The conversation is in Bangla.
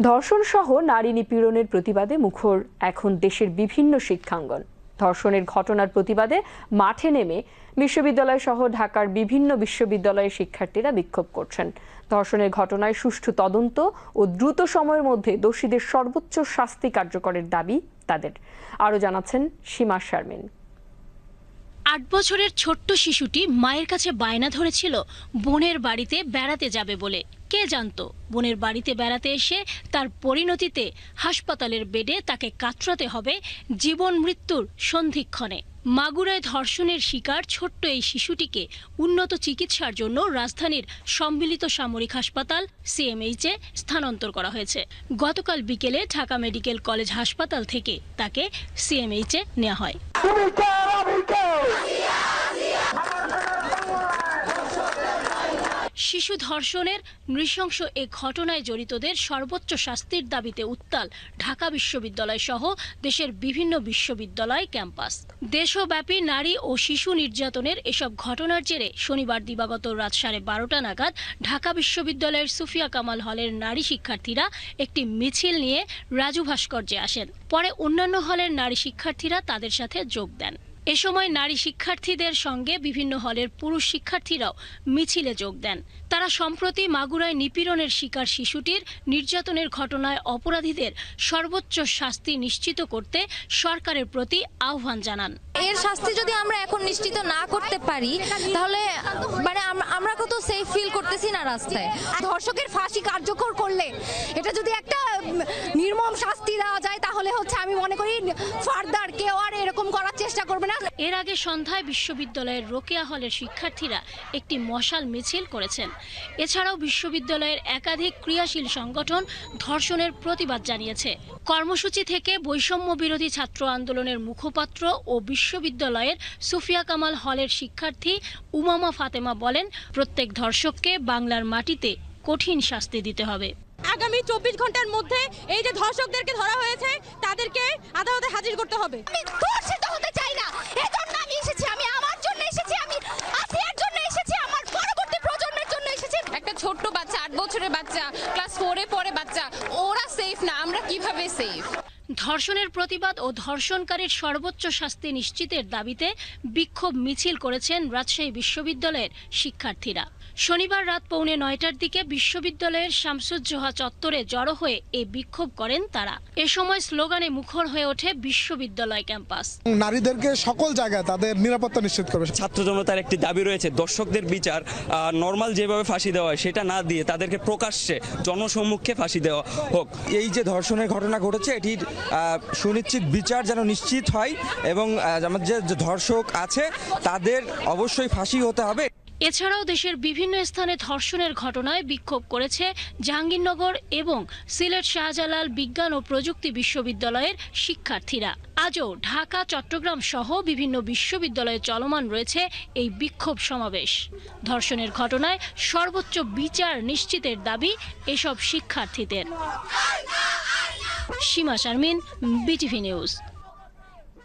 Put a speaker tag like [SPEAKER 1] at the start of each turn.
[SPEAKER 1] ধর্ষণ সহ নারী নিপীড়নের প্রতিবাদে মুখর এখন দেশের বিভিন্ন শিক্ষাঙ্গন। ধর্ষণের ঘটনার প্রতিবাদে মাঠে নেমে বিশ্ববিদ্যালয় সহ ঢাকার বিভিন্ন বিশ্ববিদ্যালয়ের শিক্ষার্থীরা বিক্ষোভ করছেন। ধর্ষণের ঘটনায় সুষ্ঠু তদন্ত ও দ্রুত সময়ের মধ্যে দোষীদের সর্বোচ্চ শাস্তি কার্যকরের দাবি তাদের। আরও জানাচ্ছেন সীমা শারমিন।
[SPEAKER 2] ৮ বছরের ছোট্ট শিশুটি মায়ের কাছে বায়না ধরেছিল বোনের বাড়িতে বেড়াতে যাবে বলে। কে জানতো বোনের বাড়িতে বেড়াতে এসে তার পরিণতিতে হাসপাতালের বেডে তাকে কাতরাতে হবে জীবন মৃত্যুর সন্ধিক্ষণে। মাগুরায় ধর্ষণের শিকার ছোট্ট এই শিশুটিকে উন্নত চিকিৎসার জন্য রাজধানীর সম্মিলিত সামরিক হাসপাতাল সিএমএইচে স্থানান্তর করা হয়েছে। গতকাল বিকেলে ঢাকা মেডিকেল কলেজ হাসপাতাল থেকে তাকে সিএমএইচে নেওয়া হয়। শিশু ধর্ষণের নৃশংস এ ঘটনায় জড়িতদের সর্বোচ্চ শাস্তির দাবিতে উত্তাল ঢাকা বিশ্ববিদ্যালয় সহ দেশের বিভিন্ন বিশ্ববিদ্যালয় ক্যাম্পাস। দেশব্যাপী নারী ও শিশু নির্যাতনের এসব ঘটনার জেরে শনিবার দিবাগত রাত 12:30 নাগাদ ঢাকা বিশ্ববিদ্যালয়ের সুফিয়া কামাল হলের নারী শিক্ষার্থীরা একটি মিছিল নিয়ে রাজু ভাস্কর্যে আসেন। পরে অন্যান্য হলের নারী শিক্ষার্থীরা তাদের সাথে যোগ দেন। এ সময় নারী শিক্ষার্থীদের সঙ্গে বিভিন্ন হলের পুরুষ শিক্ষার্থীরাও মিছিলে যোগ দেন। তারা সম্প্রতি মাগুরায় নিপীড়নের শিকার শিশুটির নির্যাতনের ঘটনায় অপরাধীদের সর্বোচ্চ শাস্তি নিশ্চিত করতে সরকারের প্রতি আহ্বান জানান।
[SPEAKER 3] এর শাস্তি যদি আমরা এখন নিশ্চিত না করতে পারি তাহলে আমরা কত সেফ ফিল করতেছি না রাস্তায়।
[SPEAKER 4] ধর্ষকের ফাঁসি কার্যকর করলে এটা যদি একটা নির্মম শাস্তি দেওয়া যায় তাহলে আমি মনে করি ফার্দার কেউ আর এরকম করার চেষ্টা করবে না।
[SPEAKER 2] এর আগে সন্ধ্যায় বিশ্ববিদ্যালয়ের রোকেয়া হলের শিক্ষার্থীরা একটি মশাল মিছিল করেছেন। এছাড়াও বিশ্ববিদ্যালয়ের একাধিক ক্রিয়াশীল সংগঠন ধর্ষণের প্রতিবাদ জানিয়েছে। কর্মসূচি থেকে বৈষম্য বিরোধী ছাত্র আন্দোলনের মুখপাত্র ও বিশ্ববিদ্যালয়ের সুফিয়া কামাল হলের শিক্ষার্থী উমামা ফাতেমা বলেন, প্রত্যেক ধর্ষককে বাংলার মাটিতে কঠিন শাস্তি দিতে হবে।
[SPEAKER 5] আগামী 24 ঘন্টার মধ্যে এই যে ধর্ষকদেরকে ধরা হয়েছে তাদেরকে আদালতে হাজির করতে হবে।
[SPEAKER 4] আমি ধর্ষিত হতে চাই না, এজন্য আমি এসেছি। আমি আমার জন্য এসেছি, আমি আসিয়ার জন্য এসেছি, আমার পরবর্তী প্রজন্মের জন্য এসেছি।
[SPEAKER 6] একটা ছোট্ট বাচ্চা, 8 বছরের বাচ্চা, ক্লাস 4-এ পড়ে বাচ্চা, ওরা সেফ না, আমরা কিভাবে সেফ?
[SPEAKER 2] ধর্ষণের প্রতিবাদ ও ধর্ষণকারীর সর্বোচ্চ শাস্তি নিশ্চিতের দাবিতে বিক্ষোভ মিছিল করেছেন রাজশাহী বিশ্ববিদ্যালয়ের শিক্ষার্থীরা। শনিবার রাত 8:45টার দিকে বিশ্ববিদ্যালয়ের শামসুজ্জোহা চত্বরে জড়ো হয়ে এই বিক্ষোভ করেন তারা। এ সময় স্লোগানে মুখর হয়ে ওঠে বিশ্ববিদ্যালয় ক্যাম্পাস।
[SPEAKER 7] নারীদেরকে সকল জায়গায় তাদের নিরাপত্তা নিশ্চিত করবে।
[SPEAKER 8] ছাত্র জনতার একটি দাবি রয়েছে, দর্শকদের বিচার নর্মাল যেভাবে ফাঁসি দেওয়া হয় সেটা না দিয়ে তাদেরকে প্রকাশ্যে জনসম্মুখে ফাঁসি দেওয়া হোক।
[SPEAKER 9] এই যে ধর্ষণের ঘটনা ঘটেছে এটির সুনিশ্চিত বিচার যেন নিশ্চিত হয় এবং আমাদের যে ধর্ষক আছে তাদের অবশ্যই ফাঁসি হতে হবে।
[SPEAKER 2] এছাড়াও দেশের বিভিন্ন স্থানে ধর্ষণের ঘটনায় বিক্ষোভ করেছে জাহাঙ্গীরনগর এবং সিলেট শাহজালাল বিজ্ঞান ও প্রযুক্তি বিশ্ববিদ্যালয়ের শিক্ষার্থীরা। আজও ঢাকা, চট্টগ্রাম সহ বিভিন্ন বিশ্ববিদ্যালয়ে চলমান রয়েছে এই বিক্ষোভ সমাবেশ। ধর্ষণের ঘটনায় সর্বোচ্চ বিচার নিশ্চিতের দাবি এসব শিক্ষার্থীদের। সীমা শারমিন, বিটিভি নিউজ।